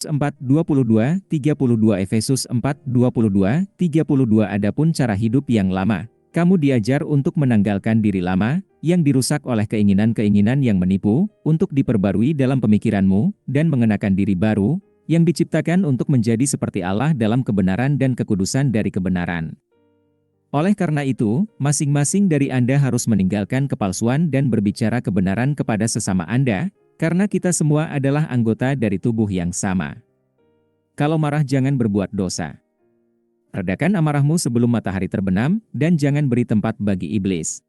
4:22-32 Efesus 4:22-32 Adapun cara hidup yang lama, kamu diajar untuk menanggalkan diri lama, yang dirusak oleh keinginan-keinginan yang menipu, untuk diperbarui dalam pemikiranmu, dan mengenakan diri baru, yang diciptakan untuk menjadi seperti Allah dalam kebenaran dan kekudusan dari kebenaran. Oleh karena itu, masing-masing dari Anda harus meninggalkan kepalsuan dan berbicara kebenaran kepada sesama Anda, karena kita semua adalah anggota dari tubuh yang sama. Kalau marah jangan berbuat dosa. Redakan amarahmu sebelum matahari terbenam, dan jangan beri tempat bagi iblis.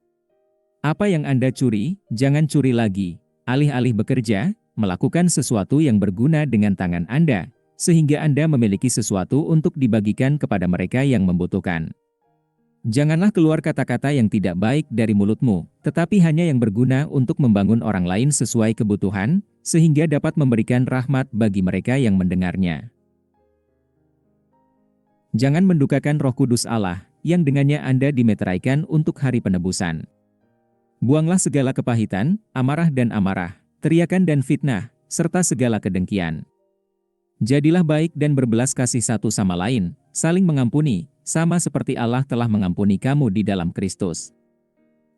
Apa yang Anda curi, jangan curi lagi. Alih-alih bekerja, melakukan sesuatu yang berguna dengan tangan Anda, sehingga Anda memiliki sesuatu untuk dibagikan kepada mereka yang membutuhkan. Janganlah keluar kata-kata yang tidak baik dari mulutmu, tetapi hanya yang berguna untuk membangun orang lain sesuai kebutuhan, sehingga dapat memberikan rahmat bagi mereka yang mendengarnya. Jangan mendukakan Roh Kudus Allah, yang dengannya Anda dimeteraikan untuk hari penebusan. Buanglah segala kepahitan, amarah, teriakan dan fitnah, serta segala kedengkian. Jadilah baik dan berbelas kasih satu sama lain, saling mengampuni, sama seperti Allah telah mengampuni kamu di dalam Kristus.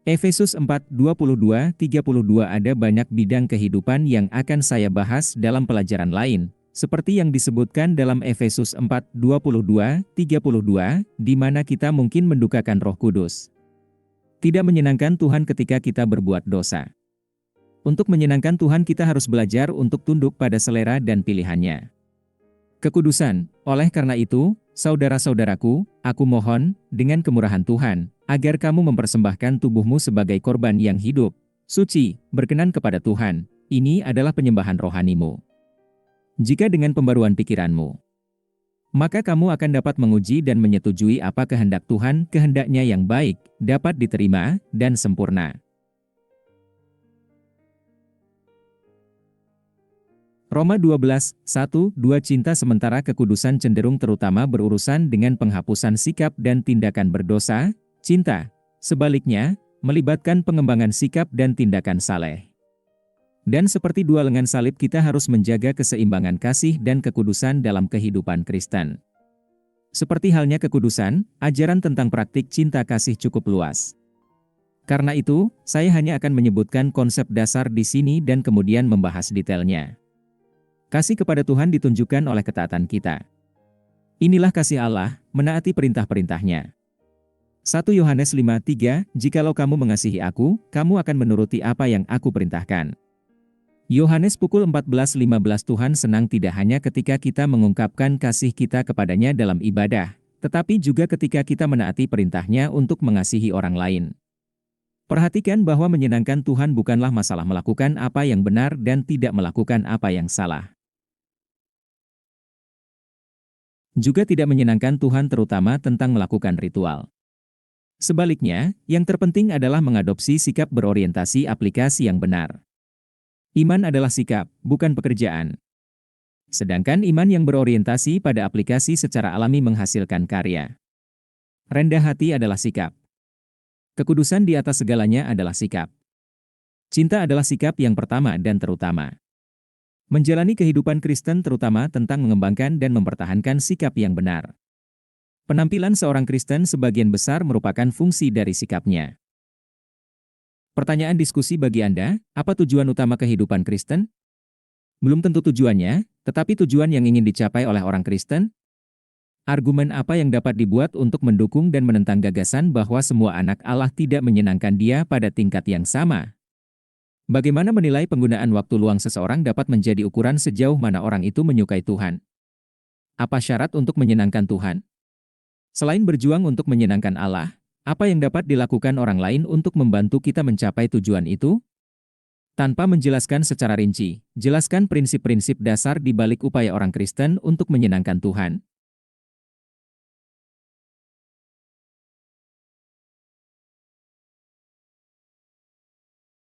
Efesus 4:22-32 Ada banyak bidang kehidupan yang akan saya bahas dalam pelajaran lain, seperti yang disebutkan dalam Efesus 4:22-32, di mana kita mungkin mendukakan Roh Kudus. Tidak menyenangkan Tuhan ketika kita berbuat dosa. Untuk menyenangkan Tuhan kita harus belajar untuk tunduk pada selera dan pilihannya. Kekudusan. Oleh karena itu, saudara-saudaraku, aku mohon, dengan kemurahan Tuhan, agar kamu mempersembahkan tubuhmu sebagai korban yang hidup, suci, berkenan kepada Tuhan. Ini adalah penyembahan rohanimu. Jika dengan pembaruan pikiranmu, maka kamu akan dapat menguji dan menyetujui apa kehendak Tuhan, kehendaknya yang baik, dapat diterima, dan sempurna. Roma 12:1-2 Cinta sementara kekudusan cenderung terutama berurusan dengan penghapusan sikap dan tindakan berdosa, cinta, sebaliknya, melibatkan pengembangan sikap dan tindakan saleh. Dan seperti dua lengan salib kita harus menjaga keseimbangan kasih dan kekudusan dalam kehidupan Kristen. Seperti halnya kekudusan, ajaran tentang praktik cinta kasih cukup luas. Karena itu, saya hanya akan menyebutkan konsep dasar di sini dan kemudian membahas detailnya. Kasih kepada Tuhan ditunjukkan oleh ketaatan kita. Inilah kasih Allah, menaati perintah-perintahnya. 1 Yohanes 5:3 Jikalau kamu mengasihi aku, kamu akan menuruti apa yang aku perintahkan. Yohanes pukul 14:15 Tuhan senang tidak hanya ketika kita mengungkapkan kasih kita kepadanya dalam ibadah, tetapi juga ketika kita menaati perintahnya untuk mengasihi orang lain. Perhatikan bahwa menyenangkan Tuhan bukanlah masalah melakukan apa yang benar dan tidak melakukan apa yang salah. Juga tidak menyenangkan Tuhan terutama tentang melakukan ritual. Sebaliknya, yang terpenting adalah mengadopsi sikap berorientasi aplikasi yang benar. Iman adalah sikap, bukan pekerjaan. Sedangkan iman yang berorientasi pada aplikasi secara alami menghasilkan karya. Rendah hati adalah sikap. Kekudusan di atas segalanya adalah sikap. Cinta adalah sikap yang pertama dan terutama. Menjalani kehidupan Kristen terutama tentang mengembangkan dan mempertahankan sikap yang benar. Penampilan seorang Kristen sebagian besar merupakan fungsi dari sikapnya. Pertanyaan diskusi bagi Anda, apa tujuan utama kehidupan Kristen? Belum tentu tujuannya, tetapi tujuan yang ingin dicapai oleh orang Kristen? Argumen apa yang dapat dibuat untuk mendukung dan menentang gagasan bahwa semua anak Allah tidak menyenangkan Dia pada tingkat yang sama? Bagaimana menilai penggunaan waktu luang seseorang dapat menjadi ukuran sejauh mana orang itu menyukai Tuhan? Apa syarat untuk menyenangkan Tuhan? Selain berjuang untuk menyenangkan Allah, apa yang dapat dilakukan orang lain untuk membantu kita mencapai tujuan itu? Tanpa menjelaskan secara rinci, jelaskan prinsip-prinsip dasar di balik upaya orang Kristen untuk menyenangkan Tuhan.